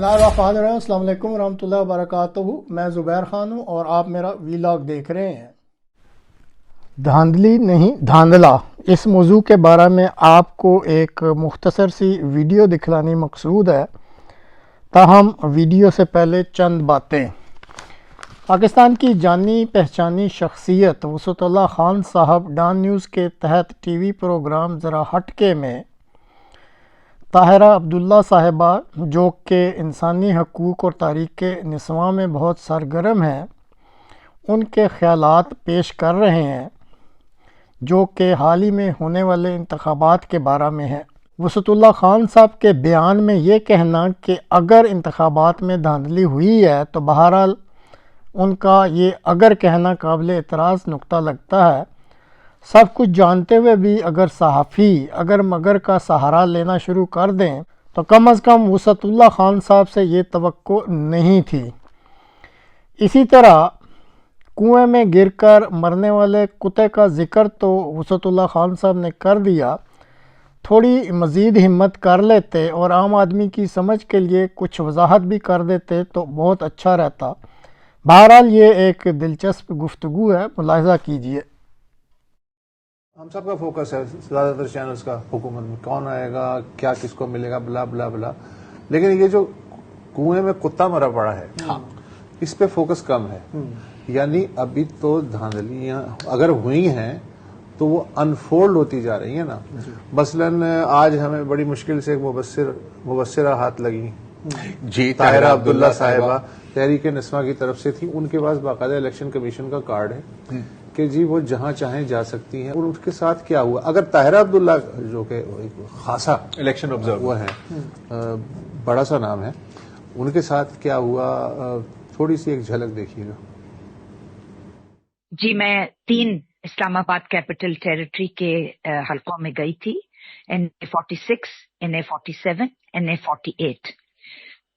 बिस्मिल्लाहिर्रहमानिर्रहीम। अस्सलाम वालेकुम रहमतुल्लाहि वबरकातुहू। मैं ज़ुबैर ख़ान हूँ और आप मेरा वीलॉग देख रहे हैं। धांधली नहीं धांधला, इस मौजू के बारे में आपको एक मुख्तसर सी वीडियो दिखलानी मकसूद है। ताहम वीडियो से पहले चंद बातें। पाकिस्तान की जानी पहचानी शख्सियत वसअतुल्लाह ख़ान साहब डॉन न्यूज़ के तहत टीवी प्रोग्राम ज़रा हटके में ताहिरा अब्दुल्ला साहिबा, जो कि इंसानी हकूक़ और तारीख़ निस्वां में बहुत सरगर्म हैं, उनके ख़यालात पेश कर रहे हैं जो कि हाल ही में होने वाले इंतखाबात के बारे में है। वसअतुल्लाह ख़ान साहब के बयान में ये कहना कि अगर इंतखाबात में धांधली हुई है तो बहरहाल उनका ये अगर कहना काबिल एतराज़ नुक्ता लगता है। सब कुछ जानते हुए भी अगर सहाफ़ी अगर मगर का सहारा लेना शुरू कर दें तो कम अज़ कम वसअतुल्लाह ख़ान साहब से ये तवक्को नहीं थी। इसी तरह कुएं में गिरकर मरने वाले कुत्ते का ज़िक्र तो वसअतुल्लाह ख़ान साहब ने कर दिया। थोड़ी मज़ीद हिम्मत कर लेते और आम आदमी की समझ के लिए कुछ वजाहत भी कर देते तो बहुत अच्छा रहता। बहरहाल ये एक दिलचस्प गुफ्तगू है, मुलाहिज़ा कीजिए। हम सब का फोकस है ज़्यादातर चैनल्स का हुकूमत में कौन आएगा, क्या किसको मिलेगा, बला बला बला, लेकिन ये जो कुएं में कुत्ता मरा पड़ा है, इस पे फोकस कम है। यानी अभी तो धांधलियां अगर हुई हैं तो वो अनफोल्ड होती जा रही है ना। मसलन आज हमें बड़ी मुश्किल से एक मुबस्सिरा हाथ लगी जी, ताहिरा अब्दुल्ला साहिबा, तहरीक निस्वां की तरफ से थी। उनके पास बाकायदा इलेक्शन कमीशन का कार्ड है कि जी वो जहां चाहें जा सकती हैं। और उसके साथ क्या हुआ, अगर ताहिरा अब्दुल्ला जो कि खासा इलेक्शन ऑब्जर्वर है, बड़ा सा नाम है, उनके साथ क्या हुआ, थोड़ी सी एक झलक देखिएगा। जी, मैं 3 इस्लामाबाद कैपिटल टेरिटरी के हलकों में गई थी, NA 46, NA 47, NA 48।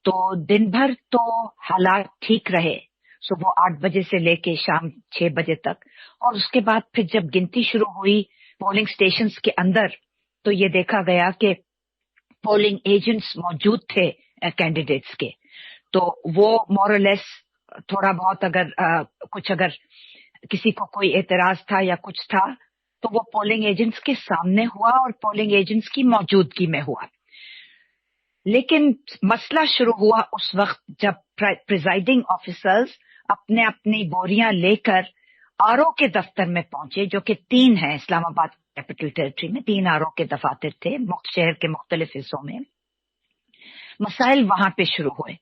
तो दिन भर तो हालात ठीक रहे, सुबह 8 बजे से लेके शाम 6 बजे तक। और उसके बाद फिर जब गिनती शुरू हुई पोलिंग स्टेशंस के अंदर, तो ये देखा गया कि पोलिंग एजेंट्स मौजूद थे कैंडिडेट्स के। तो वो मोरलेस थोड़ा बहुत अगर किसी को कोई एतराज था या कुछ था तो वो पोलिंग एजेंट्स के सामने हुआ और पोलिंग एजेंट्स की मौजूदगी में हुआ। लेकिन मसला शुरू हुआ उस वक्त जब प्रिजाइडिंग ऑफिसर्स अपने अपनी बोरियां लेकर आरओ के दफ्तर में पहुंचे, जो कि 3 हैं इस्लामाबाद कैपिटल टेरिटरी में। 3 आरओ के दफातर थे शहर के मुख्तलिफ हिस्सों में। मसाइल वहां पे शुरू हुए।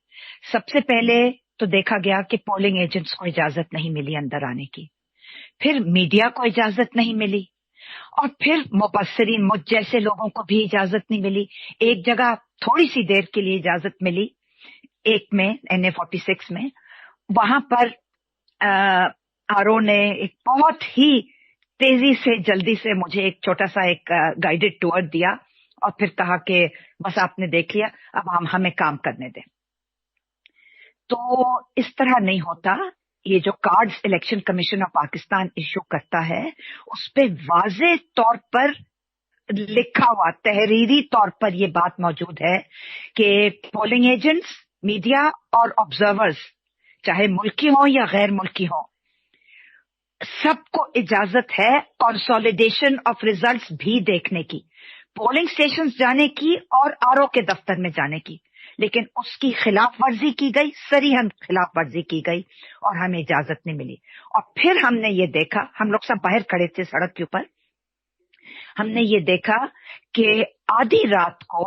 सबसे पहले तो देखा गया कि पोलिंग एजेंट्स को इजाजत नहीं मिली अंदर आने की, फिर मीडिया को इजाजत नहीं मिली, और फिर मुबस्सिरीन मुझ जैसे लोगों को भी इजाजत नहीं मिली। एक जगह थोड़ी सी देर के लिए इजाजत मिली, एक में NA 46 में। वहां पर आरओ ने एक बहुत ही तेजी से जल्दी से मुझे एक छोटा सा एक गाइडेड टूर दिया और फिर कहा कि बस आपने देख लिया, अब हमें काम करने दें। तो इस तरह नहीं होता। ये जो cards election commission of Pakistan issue करता है, उस पे वाज़ेह तौर पर लिखा हुआ, तहरीरी तौर पर ये बात मौजूद है कि पोलिंग एजेंट्स, मीडिया और ऑब्जर्वर्स, चाहे मुल्की हो या गैर मुल्की हो, सबको इजाजत है कंसोलिडेशन ऑफ रिजल्ट्स भी देखने की, पोलिंग स्टेशन जाने की और आरओ के दफ्तर में जाने की। लेकिन उसकी खिलाफ वर्जी की गई, सरीहन खिलाफ वर्जी की गई और हमें इजाजत नहीं मिली। और फिर हमने ये देखा, हम लोग सब बाहर खड़े थे सड़क के ऊपर, हमने ये देखा कि आधी रात को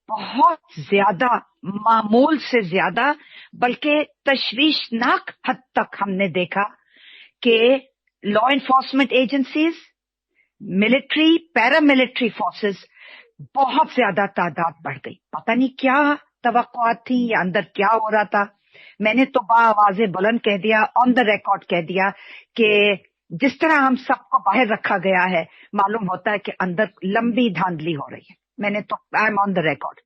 बहुत ज्यादा, मामूल से ज्यादा, बल्कि तशवीशनाक हद तक हमने देखा कि law enforcement agencies, military, paramilitary forces, बहुत ज्यादा तादाद बढ़ गई। पता नहीं क्या तवक्कुआत थी या अंदर क्या हो रहा था। मैंने तो बाआवाज़े बुलंद कह दिया, ऑन द रिकॉर्ड कह दिया कि जिस तरह हम सबको बाहर रखा गया है, मालूम होता है कि अंदर लंबी धांधली हो रही है। मैंने तो I am on the record.